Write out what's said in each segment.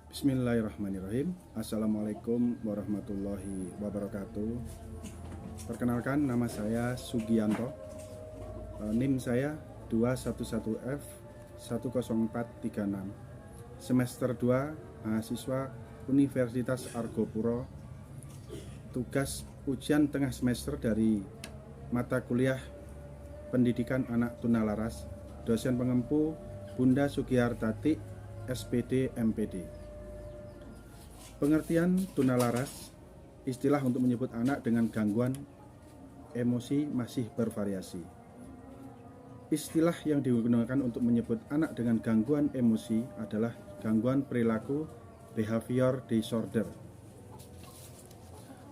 Bismillahirrahmanirrahim. Assalamualaikum warahmatullahi wabarakatuh. Perkenalkan, nama saya Sugianto. NIM saya 211F 10436. Semester 2, mahasiswa Universitas Argopuro. Tugas ujian tengah semester dari mata kuliah Pendidikan Anak Tunalaras. Dosen pengempu Bunda Sugihartati, SPD MPD. Pengertian tunalaras, istilah untuk menyebut anak dengan gangguan emosi masih bervariasi. Istilah yang digunakan untuk menyebut anak dengan gangguan emosi adalah gangguan perilaku behavior disorder.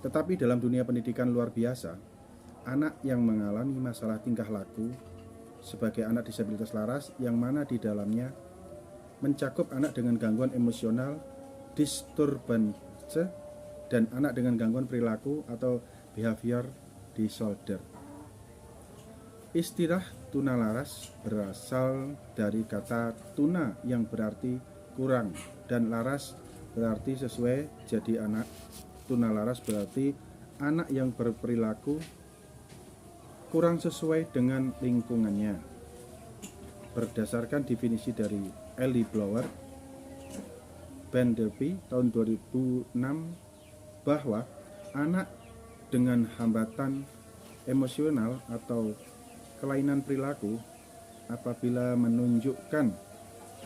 Tetapi dalam dunia pendidikan luar biasa, anak yang mengalami masalah tingkah laku sebagai anak disabilitas laras yang mana di dalamnya mencakup anak dengan gangguan emosional disturbance dan anak dengan gangguan perilaku atau behavior disorder. Istilah tunalaras berasal dari kata tuna yang berarti kurang dan laras berarti sesuai. Jadi anak tunalaras berarti anak yang berperilaku kurang sesuai dengan lingkungannya. Berdasarkan definisi dari Ellie Blower Benderby tahun 2006 bahwa anak dengan hambatan emosional atau kelainan perilaku apabila menunjukkan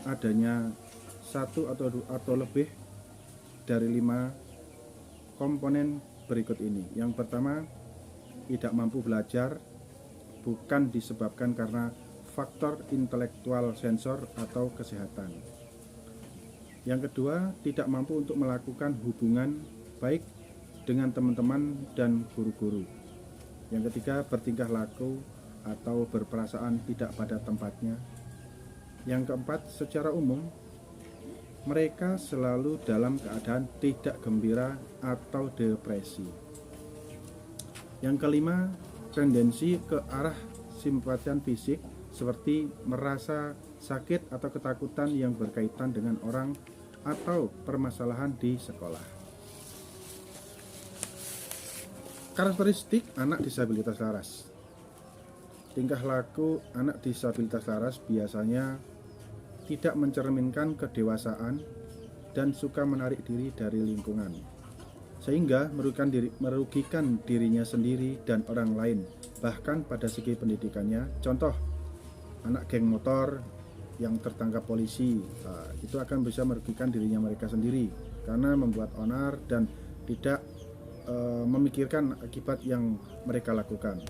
adanya satu atau lebih dari 5 komponen berikut ini. Yang pertama, tidak mampu belajar bukan disebabkan karena faktor intelektual sensor atau kesehatan. Yang kedua, tidak mampu untuk melakukan hubungan baik dengan teman-teman dan guru-guru. Yang ketiga, bertingkah laku atau berperasaan tidak pada tempatnya. Yang keempat, secara umum mereka selalu dalam keadaan tidak gembira atau depresi. Yang kelima, tendensi ke arah simpatian fisik seperti merasa sakit atau ketakutan yang berkaitan dengan orang atau permasalahan di sekolah. Karakteristik anak disabilitas laras. Tingkah laku anak disabilitas laras biasanya tidak mencerminkan kedewasaan dan suka menarik diri dari lingkungan, sehingga merugikan dirinya sendiri dan orang lain, bahkan pada segi pendidikannya. Contoh, anak geng motor yang tertangkap polisi, itu akan bisa merugikan dirinya mereka sendiri karena membuat onar dan tidak memikirkan akibat yang mereka lakukan.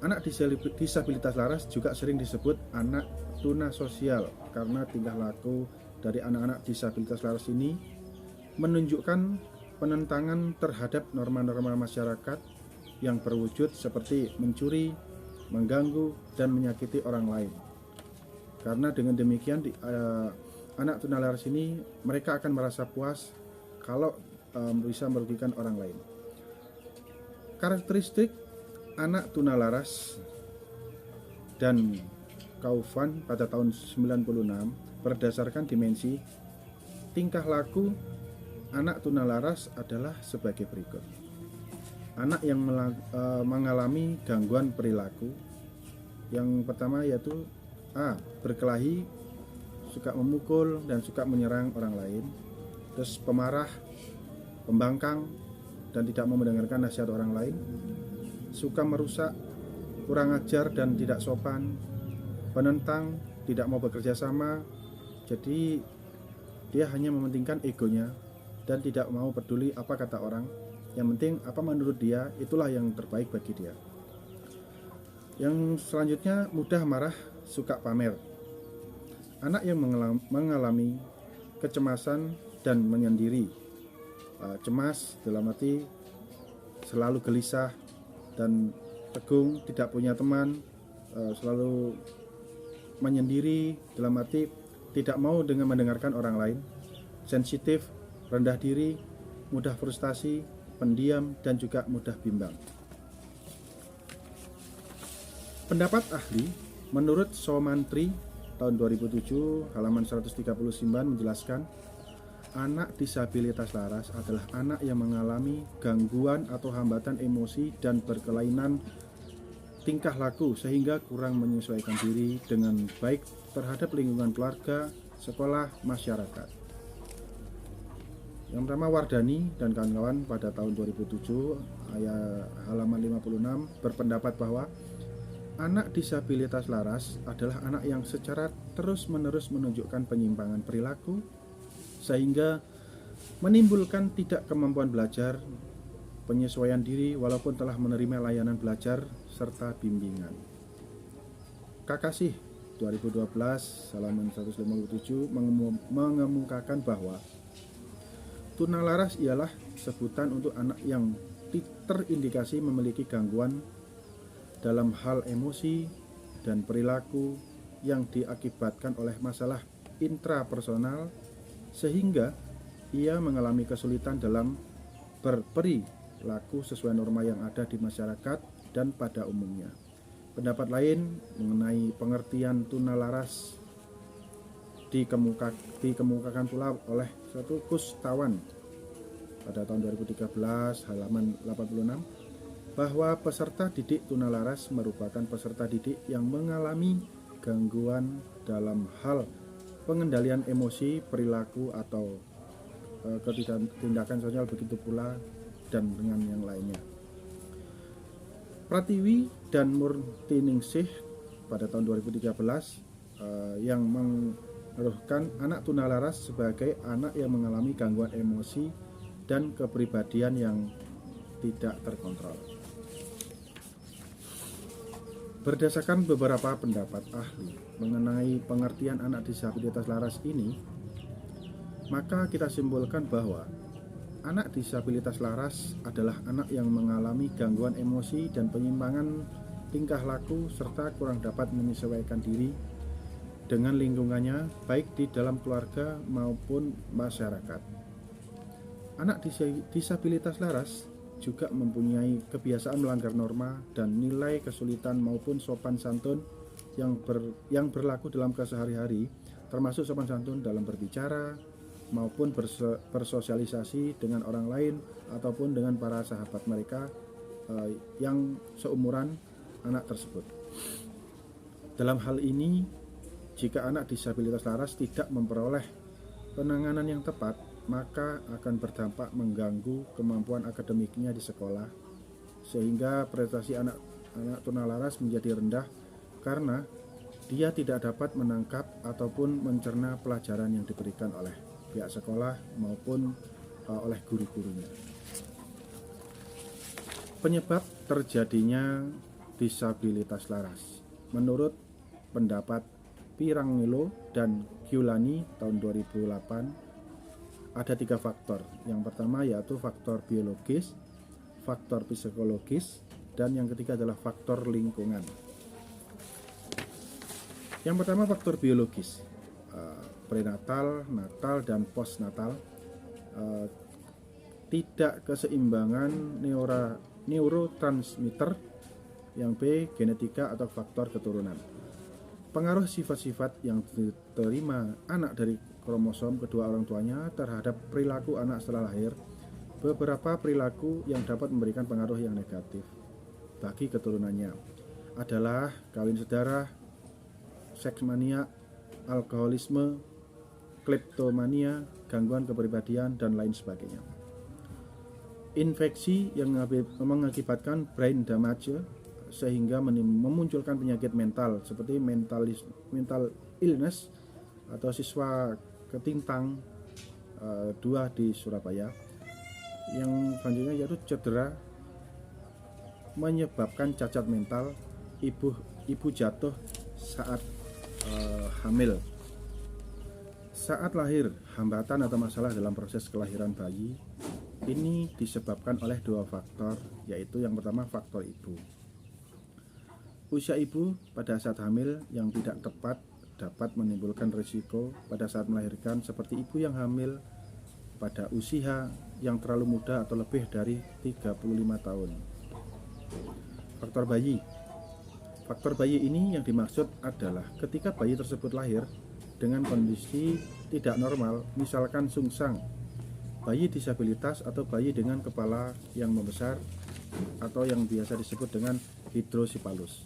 Anak disabilitas laras juga sering disebut anak tuna sosial karena tingkah laku dari anak-anak disabilitas laras ini menunjukkan penentangan terhadap norma-norma masyarakat yang berwujud seperti mencuri, mengganggu, dan menyakiti orang lain. Karena dengan demikian anak tunalaras ini mereka akan merasa puas kalau bisa merugikan orang lain. Karakteristik anak tunalaras dan Kaufman pada tahun 96 berdasarkan dimensi tingkah laku anak tunalaras adalah sebagai berikut. Anak yang mengalami gangguan perilaku, yang pertama yaitu A. Berkelahi, suka memukul dan suka menyerang orang lain. Terus pemarah, pembangkang, dan tidak mau mendengarkan nasihat orang lain. Suka merusak, kurang ajar dan tidak sopan. Penentang, tidak mau bekerja sama. Jadi dia hanya mementingkan egonya dan tidak mau peduli apa kata orang. Yang penting apa menurut dia, itulah yang terbaik bagi dia. Yang selanjutnya, mudah marah, suka pamer. Anak yang mengalami kecemasan dan menyendiri. Cemas dalam arti selalu gelisah dan tegung, tidak punya teman, selalu menyendiri dalam arti tidak mau dengan mendengarkan orang lain. Sensitif, rendah diri, mudah frustasi, pendiam, dan juga mudah bimbang. Pendapat ahli menurut Somantri tahun 2007 halaman 139 menjelaskan anak disabilitas laras adalah anak yang mengalami gangguan atau hambatan emosi dan berkelainan tingkah laku sehingga kurang menyesuaikan diri dengan baik terhadap lingkungan keluarga, sekolah, masyarakat. Yang pertama, Wardani dan kawan-kawan pada tahun 2007 ayat halaman 56 berpendapat bahwa anak disabilitas laras adalah anak yang secara terus-menerus menunjukkan penyimpangan perilaku sehingga menimbulkan tidak kemampuan belajar, penyesuaian diri walaupun telah menerima layanan belajar serta bimbingan. Kakasih 2012 halaman 157 mengemukakan bahwa tunalaras ialah sebutan untuk anak yang terindikasi memiliki gangguan dalam hal emosi dan perilaku yang diakibatkan oleh masalah intrapersonal sehingga ia mengalami kesulitan dalam berperilaku sesuai norma yang ada di masyarakat dan pada umumnya. Pendapat lain mengenai pengertian tunalaras dikemukakan pula oleh suatu Kustawan pada tahun 2013 halaman 86 bahwa peserta didik tunalaras merupakan peserta didik yang mengalami gangguan dalam hal pengendalian emosi, perilaku atau tindakan sosial, begitu pula dan dengan yang lainnya. Pratiwi dan Murtiningsih pada tahun 2013 yang menuduhkan anak tunalaras sebagai anak yang mengalami gangguan emosi dan kepribadian yang tidak terkontrol. Berdasarkan beberapa pendapat ahli mengenai pengertian anak disabilitas laras ini, maka kita simpulkan bahwa anak disabilitas laras adalah anak yang mengalami gangguan emosi dan penyimpangan tingkah laku serta kurang dapat menyesuaikan diri dengan lingkungannya baik di dalam keluarga maupun masyarakat. Anak disabilitas laras juga mempunyai kebiasaan melanggar norma dan nilai kesulitan maupun sopan santun yang berlaku dalam kesehari-hari, termasuk sopan santun dalam berbicara maupun bersosialisasi dengan orang lain ataupun dengan para sahabat mereka yang seumuran anak tersebut. Dalam hal ini, jika anak disabilitas laras tidak memperoleh penanganan yang tepat, maka akan berdampak mengganggu kemampuan akademiknya di sekolah, sehingga prestasi anak tunalaras menjadi rendah karena dia tidak dapat menangkap ataupun mencerna pelajaran yang diberikan oleh pihak sekolah maupun oleh guru-gurunya. Penyebab terjadinya disabilitas laras menurut pendapat Pirangelo dan Giulani tahun 2008 ada 3 faktor. Yang pertama yaitu faktor biologis, faktor psikologis, dan yang ketiga adalah faktor lingkungan. Yang pertama faktor biologis, prenatal, natal, dan postnatal, tidak keseimbangan neurotransmitter, yang B genetika atau faktor keturunan. Pengaruh sifat-sifat yang diterima anak dari kromosom kedua orang tuanya terhadap perilaku anak setelah lahir. Beberapa perilaku yang dapat memberikan pengaruh yang negatif bagi keturunannya adalah kawin sedara, seks mania, alkoholisme, kleptomania, gangguan kepribadian, dan lain sebagainya. Infeksi yang mengakibatkan brain damage sehingga memunculkan penyakit mental seperti mental illness atau siswa ketintang 2 di Surabaya. Yang selanjutnya yaitu cedera menyebabkan cacat mental, ibu jatuh saat hamil. Saat lahir, hambatan atau masalah dalam proses kelahiran bayi ini disebabkan oleh 2 faktor, yaitu yang pertama faktor ibu. Usia ibu pada saat hamil yang tidak tepat dapat menimbulkan risiko pada saat melahirkan, seperti ibu yang hamil pada usia yang terlalu muda atau lebih dari 35 tahun. Faktor bayi. Faktor bayi ini yang dimaksud adalah ketika bayi tersebut lahir, dengan kondisi tidak normal, misalkan sungsang, bayi disabilitas, atau bayi dengan kepala yang membesar atau yang biasa disebut dengan hidrosipalus.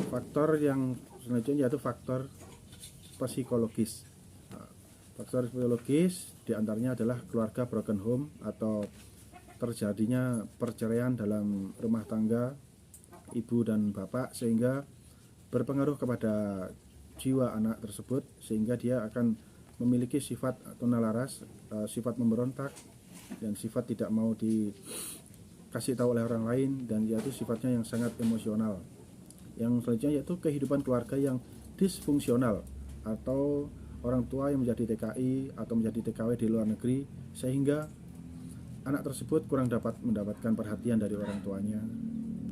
Faktor yang selanjutnya yaitu faktor psikologis. Faktor psikologis diantaranya adalah keluarga broken home atau terjadinya perceraian dalam rumah tangga ibu dan bapak, sehingga berpengaruh kepada jiwa anak tersebut, sehingga dia akan memiliki sifat tunalaras, sifat memberontak, dan sifat tidak mau dikasih tahu oleh orang lain, dan yaitu sifatnya yang sangat emosional. Yang selanjutnya yaitu kehidupan keluarga yang disfungsional, atau orang tua yang menjadi TKI atau menjadi TKW di luar negeri, sehingga anak tersebut kurang dapat mendapatkan perhatian dari orang tuanya.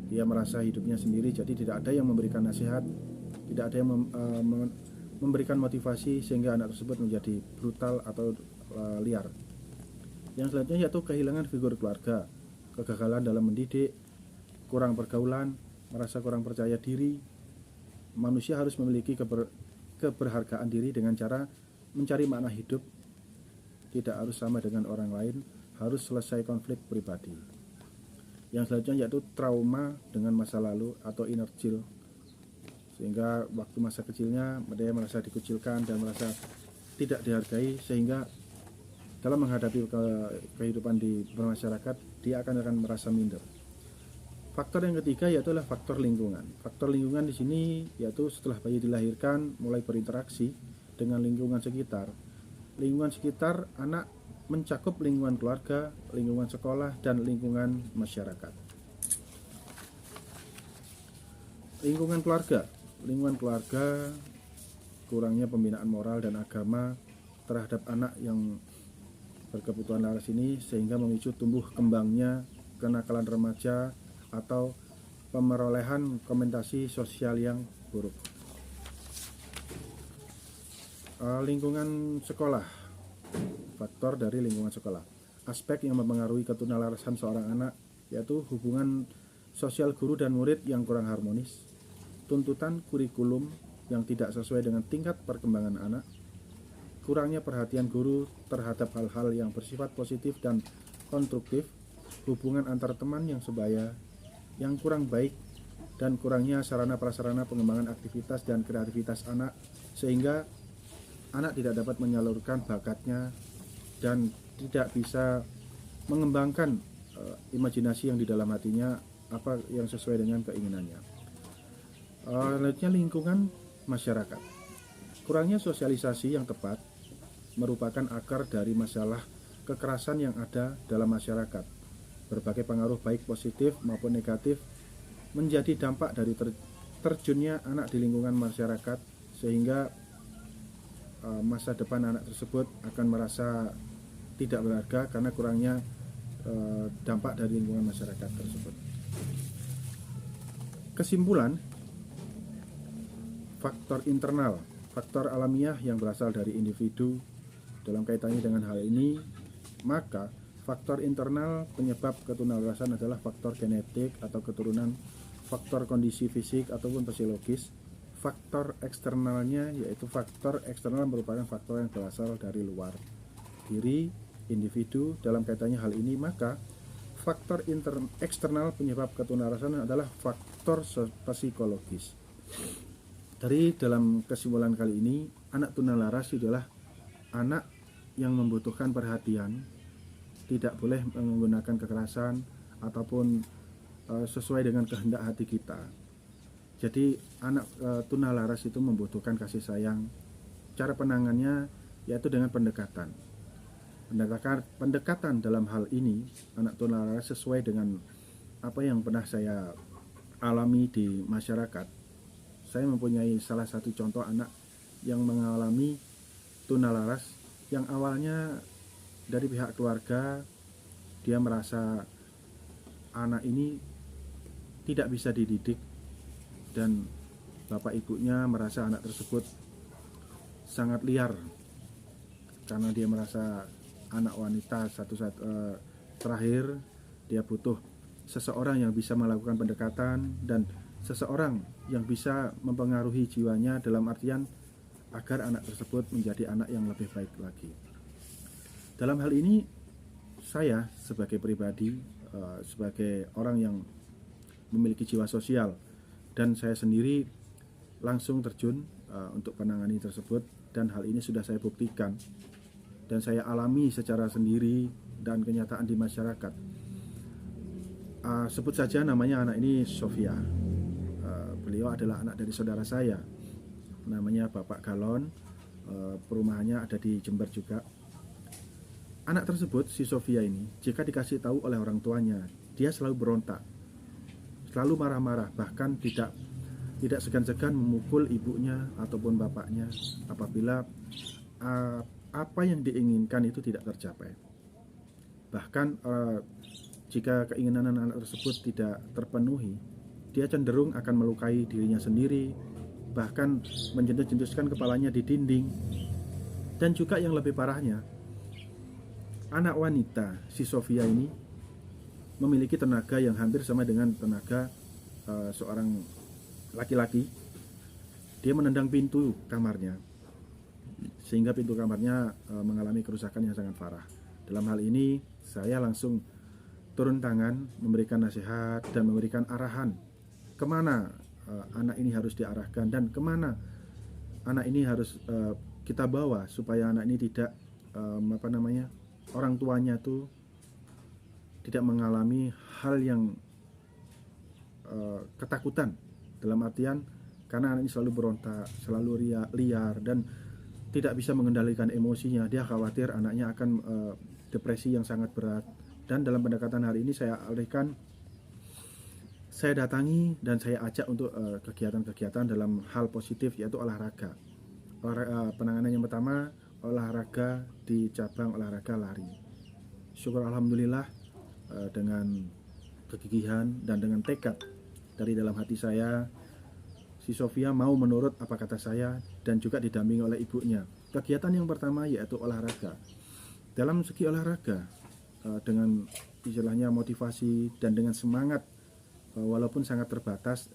Dia merasa hidupnya sendiri, jadi tidak ada yang memberikan nasihat, tidak ada yang memberikan motivasi, sehingga anak tersebut menjadi brutal atau liar. Yang selanjutnya yaitu kehilangan figur keluarga, kegagalan dalam mendidik, kurang pergaulan, merasa kurang percaya diri. Manusia harus memiliki keberhargaan diri dengan cara mencari makna hidup, tidak harus sama dengan orang lain, harus selesai konflik pribadi. Yang selanjutnya yaitu trauma dengan masa lalu atau inner child, sehingga waktu masa kecilnya dia merasa dikucilkan dan merasa tidak dihargai, sehingga dalam menghadapi kehidupan di bermasyarakat dia akan merasa minder. Faktor yang ketiga yaitu adalah faktor lingkungan. Faktor lingkungan di sini yaitu setelah bayi dilahirkan mulai berinteraksi dengan lingkungan sekitar. Lingkungan sekitar anak mencakup lingkungan keluarga, lingkungan sekolah, dan lingkungan masyarakat. Lingkungan keluarga kurangnya pembinaan moral dan agama terhadap anak yang berkebutuhan laras ini, sehingga memicu tumbuh kembangnya kenakalan remaja atau pemerolehan kompetensi sosial yang buruk. Lingkungan sekolah. Faktor dari lingkungan sekolah. Aspek yang mempengaruhi ketunalarasan seorang anak yaitu hubungan sosial guru dan murid yang kurang harmonis, tuntutan kurikulum yang tidak sesuai dengan tingkat perkembangan anak, kurangnya perhatian guru terhadap hal-hal yang bersifat positif dan konstruktif, hubungan antar teman yang sebaya yang kurang baik, dan kurangnya sarana prasarana pengembangan aktivitas dan kreativitas anak, sehingga anak tidak dapat menyalurkan bakatnya dan tidak bisa mengembangkan imajinasi yang di dalam hatinya, apa yang sesuai dengan keinginannya. Selanjutnya lingkungan masyarakat. Kurangnya sosialisasi yang tepat merupakan akar dari masalah kekerasan yang ada dalam masyarakat. Berbagai pengaruh baik positif maupun negatif menjadi dampak dari terjunnya anak di lingkungan masyarakat, sehingga masa depan anak tersebut akan merasa tidak berharga karena kurangnya dampak dari lingkungan masyarakat tersebut. Kesimpulan, faktor internal, faktor alamiah yang berasal dari individu dalam kaitannya dengan hal ini, maka faktor internal penyebab ketunalarasan adalah faktor genetik atau keturunan, faktor kondisi fisik ataupun fisiologis. Faktor eksternalnya yaitu faktor eksternal merupakan faktor yang berasal dari luar diri individu dalam kaitannya hal ini, maka faktor eksternal penyebab ketunalarasan adalah faktor psikologis. Dari dalam kesimpulan kali ini, anak tunalaras adalah anak yang membutuhkan perhatian, tidak boleh menggunakan kekerasan ataupun sesuai dengan kehendak hati kita. Jadi anak tunalaras itu membutuhkan kasih sayang. Cara penanganannya yaitu dengan pendekatan dalam hal ini anak tunalaras sesuai dengan apa yang pernah saya alami di masyarakat. Saya mempunyai salah satu contoh anak yang mengalami tunalaras yang awalnya dari pihak keluarga dia merasa anak ini tidak bisa dididik, dan bapak ibunya merasa anak tersebut sangat liar karena dia merasa anak wanita terakhir dia butuh seseorang yang bisa melakukan pendekatan dan seseorang yang bisa mempengaruhi jiwanya, dalam artian agar anak tersebut menjadi anak yang lebih baik lagi. Dalam hal ini saya sebagai pribadi, sebagai orang yang memiliki jiwa sosial, dan saya sendiri langsung terjun untuk menangani tersebut, dan hal ini sudah saya buktikan dan saya alami secara sendiri dan kenyataan di masyarakat. Sebut saja namanya anak ini Sofia. Beliau adalah anak dari saudara saya, namanya Bapak Galon. Perumahannya ada di Jember juga. Anak tersebut, si Sofia ini, jika dikasih tahu oleh orang tuanya, dia selalu berontak, selalu marah-marah, bahkan tidak segan-segan memukul ibunya ataupun bapaknya apabila apa yang diinginkan itu tidak tercapai. Bahkan jika keinginan anak tersebut tidak terpenuhi, dia cenderung akan melukai dirinya sendiri, bahkan menjentus-jentuskan kepalanya di dinding. Dan juga yang lebih parahnya, anak wanita si Sofia ini memiliki tenaga yang hampir sama dengan tenaga seorang laki-laki. Dia menendang pintu kamarnya sehingga pintu kamarnya mengalami kerusakan yang sangat parah. Dalam hal ini saya langsung turun tangan, memberikan nasihat dan memberikan arahan kemana anak ini harus diarahkan dan kemana anak ini harus kita bawa supaya anak ini tidak orang tuanya tuh tidak mengalami hal yang ketakutan, dalam artian karena anak ini selalu berontak, selalu liar dan tidak bisa mengendalikan emosinya. Dia khawatir anaknya akan depresi yang sangat berat. Dan dalam pendekatan hari ini saya datangi dan saya ajak untuk kegiatan-kegiatan dalam hal positif, yaitu olahraga. Penanganan yang pertama, olahraga di cabang olahraga lari. Syukur alhamdulillah, dengan kegigihan dan dengan tekad dari dalam hati saya, si Sofia mau menurut apa kata saya dan juga didampingi oleh ibunya. Kegiatan yang pertama yaitu olahraga. Dalam segi olahraga, dengan istilahnya motivasi dan dengan semangat, walaupun sangat terbatas,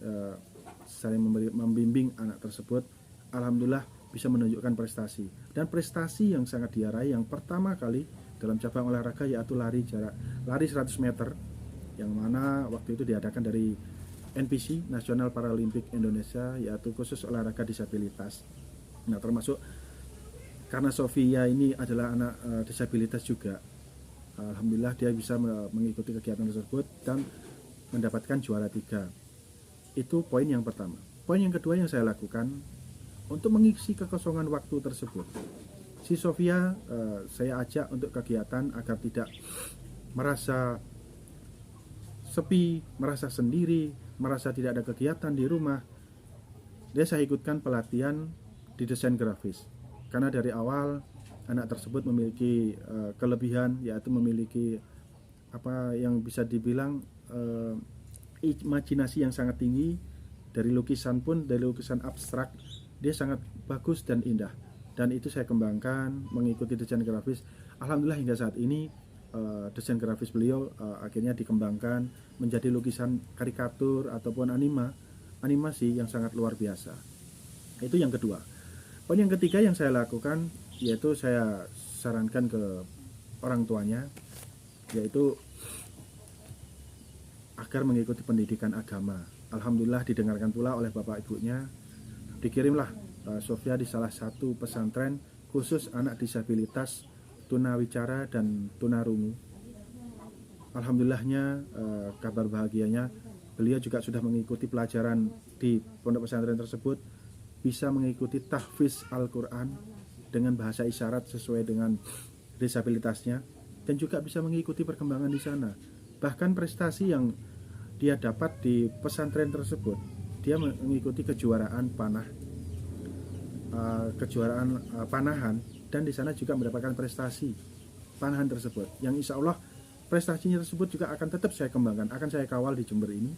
saya membimbing anak tersebut. Alhamdulillah bisa menunjukkan prestasi, dan prestasi yang sangat diraih yang pertama kali dalam cabang olahraga yaitu lari 100 meter, yang mana waktu itu diadakan dari NPC, National Paralympic Indonesia, yaitu khusus olahraga disabilitas. Nah, termasuk karena Sofia ini adalah anak disabilitas juga, alhamdulillah dia bisa mengikuti kegiatan tersebut dan mendapatkan juara 3. Itu poin yang pertama. Poin yang kedua yang saya lakukan untuk mengisi kekosongan waktu tersebut, si Sofia saya ajak untuk kegiatan agar tidak merasa sepi, merasa sendiri, merasa tidak ada kegiatan di rumah. Saya ikutkan pelatihan di desain grafis, karena dari awal anak tersebut memiliki kelebihan, yaitu memiliki apa yang bisa dibilang imajinasi yang sangat tinggi. Dari lukisan pun, dari lukisan abstrak, dia sangat bagus dan indah, dan itu saya kembangkan mengikuti desain grafis. Alhamdulillah hingga saat ini desain grafis beliau akhirnya dikembangkan menjadi lukisan karikatur ataupun animasi yang sangat luar biasa. Itu yang kedua. Poin yang ketiga yang saya lakukan yaitu saya sarankan ke orang tuanya, yaitu agar mengikuti pendidikan agama. Alhamdulillah didengarkan pula oleh bapak ibunya. Dikirimlah Sofia di salah satu pesantren khusus anak disabilitas, tunawicara dan tunarungu. Alhamdulillahnya, kabar bahagianya, beliau juga sudah mengikuti pelajaran di pondok pesantren tersebut, bisa mengikuti tahfiz Al-Quran dengan bahasa isyarat sesuai dengan disabilitasnya, dan juga bisa mengikuti perkembangan di sana. Bahkan prestasi yang dia dapat di pesantren tersebut, dia mengikuti kejuaraan panahan, dan di sana juga mendapatkan prestasi panahan tersebut, yang insya Allah prestasinya tersebut juga akan tetap saya kembangkan, akan saya kawal di Jember ini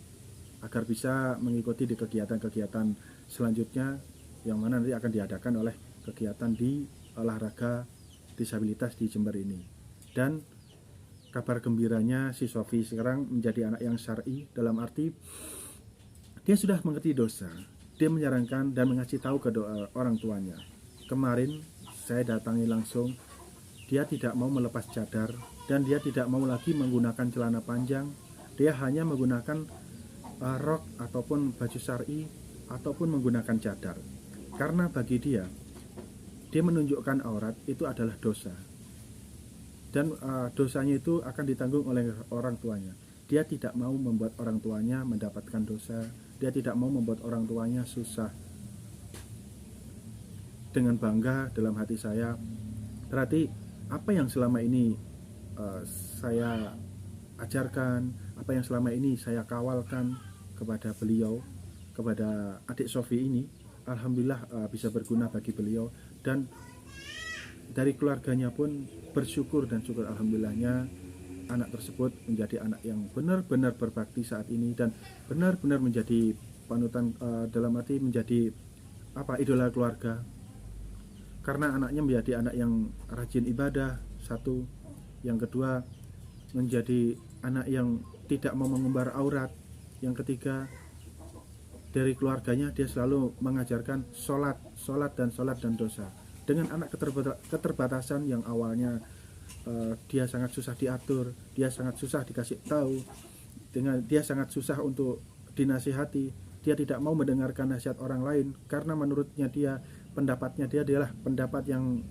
agar bisa mengikuti di kegiatan-kegiatan selanjutnya yang mana nanti akan diadakan oleh kegiatan di olahraga disabilitas di Jember ini. Dan kabar gembiranya, si Sofi sekarang menjadi anak yang syar'i, dalam arti dia sudah mengerti dosa. Dia menyarankan dan mengasih tahu ke orang tuanya kemarin saya datangi langsung, dia tidak mau melepas cadar dan dia tidak mau lagi menggunakan celana panjang. Dia hanya menggunakan rok ataupun baju syar'i ataupun menggunakan cadar. Karena bagi dia menunjukkan aurat itu adalah dosa. Dan dosanya itu akan ditanggung oleh orang tuanya. Dia tidak mau membuat orang tuanya mendapatkan dosa. Dia tidak mau membuat orang tuanya susah. Dengan bangga dalam hati saya, berarti apa yang selama ini saya ajarkan, apa yang selama ini saya kawalkan kepada beliau, kepada adik Sofi ini, alhamdulillah bisa berguna bagi beliau. Dan dari keluarganya pun bersyukur dan syukur alhamdulillahnya anak tersebut menjadi anak yang benar-benar berbakti saat ini dan benar-benar menjadi panutan, dalam arti menjadi idola keluarga. Karena anaknya menjadi anak yang rajin ibadah, satu. Yang kedua, menjadi anak yang tidak mau mengumbar aurat. Yang ketiga, dari keluarganya dia selalu mengajarkan sholat dan dosa. Dengan anak keterbatasan yang awalnya dia sangat susah diatur, dia sangat susah dikasih tahu, dia sangat susah untuk dinasihati, dia tidak mau mendengarkan nasihat orang lain karena menurutnya pendapatnya dia adalah pendapat yang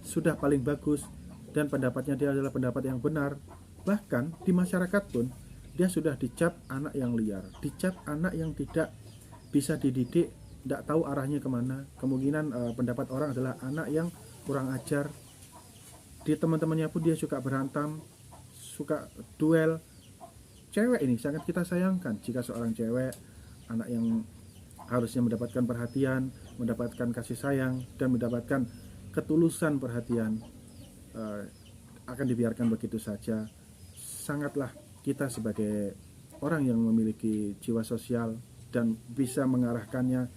sudah paling bagus dan pendapatnya dia adalah pendapat yang benar. Bahkan di masyarakat pun dia sudah dicap anak yang liar, dicap anak yang tidak bisa dididik, tidak tahu arahnya kemana. Kemungkinan pendapat orang adalah anak yang kurang ajar. Di teman-temannya pun dia suka berantem, suka duel. Cewek ini sangat kita sayangkan jika seorang cewek, anak yang harusnya mendapatkan perhatian, mendapatkan kasih sayang, dan mendapatkan ketulusan perhatian, akan dibiarkan begitu saja. Sangatlah kita sebagai orang yang memiliki jiwa sosial dan bisa mengarahkannya,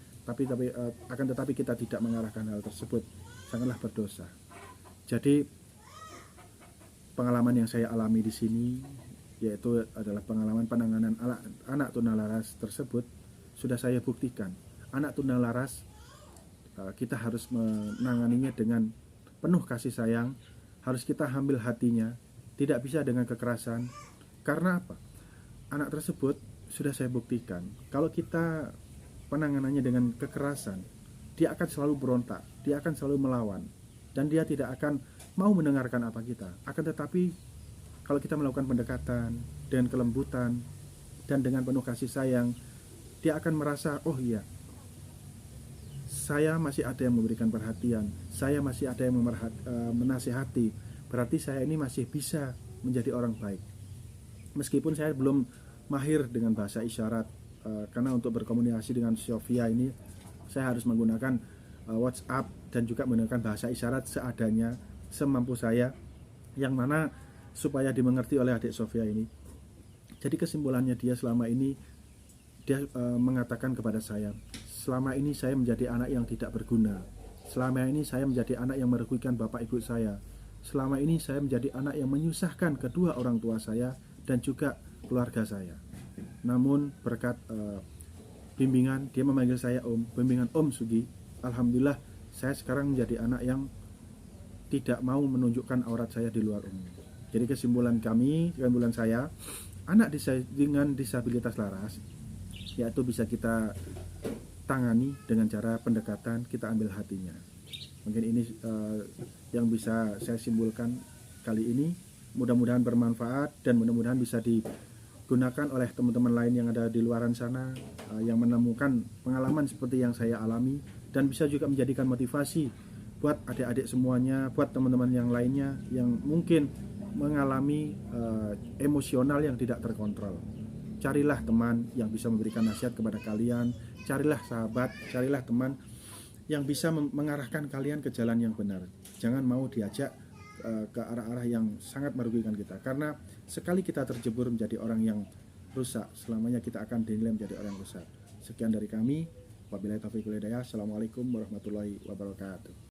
akan tetapi kita tidak mengarahkan hal tersebut, sangatlah berdosa. Jadi pengalaman yang saya alami di sini, yaitu adalah pengalaman penanganan anak tunalaras tersebut, sudah saya buktikan. Anak tunalaras kita harus menanganinya dengan penuh kasih sayang, harus kita ambil hatinya, tidak bisa dengan kekerasan. Karena apa? Anak tersebut sudah saya buktikan, kalau kita penanganannya dengan kekerasan, dia akan selalu berontak, dia akan selalu melawan, dan dia tidak akan mau mendengarkan apa kita. Akan tetapi kalau kita melakukan pendekatan dengan kelembutan dan dengan penuh kasih sayang, dia akan merasa, oh iya, saya masih ada yang memberikan perhatian, saya masih ada yang menasihati, berarti saya ini masih bisa menjadi orang baik. Meskipun saya belum mahir dengan bahasa isyarat, karena untuk berkomunikasi dengan Sofia ini saya harus menggunakan WhatsApp dan juga menggunakan bahasa isyarat seadanya, semampu saya, yang mana supaya dimengerti oleh adik Sofia ini. Jadi kesimpulannya dia selama ini, dia mengatakan kepada saya, selama ini saya menjadi anak yang tidak berguna, selama ini saya menjadi anak yang merugikan bapak ibu saya, selama ini saya menjadi anak yang menyusahkan kedua orang tua saya dan juga keluarga saya. Namun berkat bimbingan, dia memanggil saya bimbingan Om Sugi, alhamdulillah saya sekarang menjadi anak yang tidak mau menunjukkan aurat saya di luar umum. Jadi kesimpulan saya, anak dengan disabilitas laras, yaitu bisa kita tangani dengan cara pendekatan, kita ambil hatinya. Mungkin ini yang bisa saya simpulkan kali ini. Mudah-mudahan bermanfaat dan mudah-mudahan bisa digunakan oleh teman-teman lain yang ada di luaran sana, yang menemukan pengalaman seperti yang saya alami, dan bisa juga menjadikan motivasi buat adik-adik semuanya, buat teman-teman yang lainnya yang mungkin mengalami emosional yang tidak terkontrol. Carilah teman yang bisa memberikan nasihat kepada kalian, carilah sahabat, carilah teman yang bisa mengarahkan kalian ke jalan yang benar. Jangan mau diajak ke arah-arah yang sangat merugikan kita, karena sekali kita terjebur menjadi orang yang rusak, selamanya kita akan dinilai menjadi orang rusak. Sekian dari kami, wabillahi taufiq wal hidayah. Assalamualaikum warahmatullahi wabarakatuh.